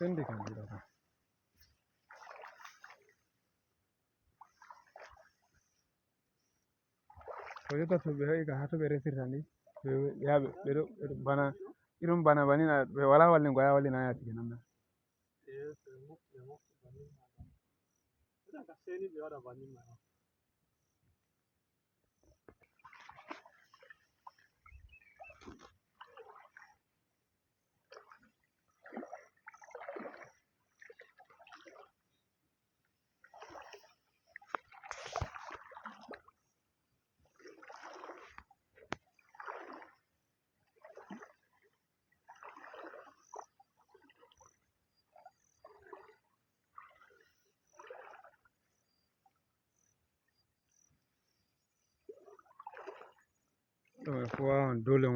Sendi kan jira kan. Hoyota to ɓe heɓi ka ha to ɓe resirta ndi ɓe yaha ɓeɗo bana irin bana bannin ɓe wala wallingo ya wallina ha yasi kenan na. Ɗo fu wawan dole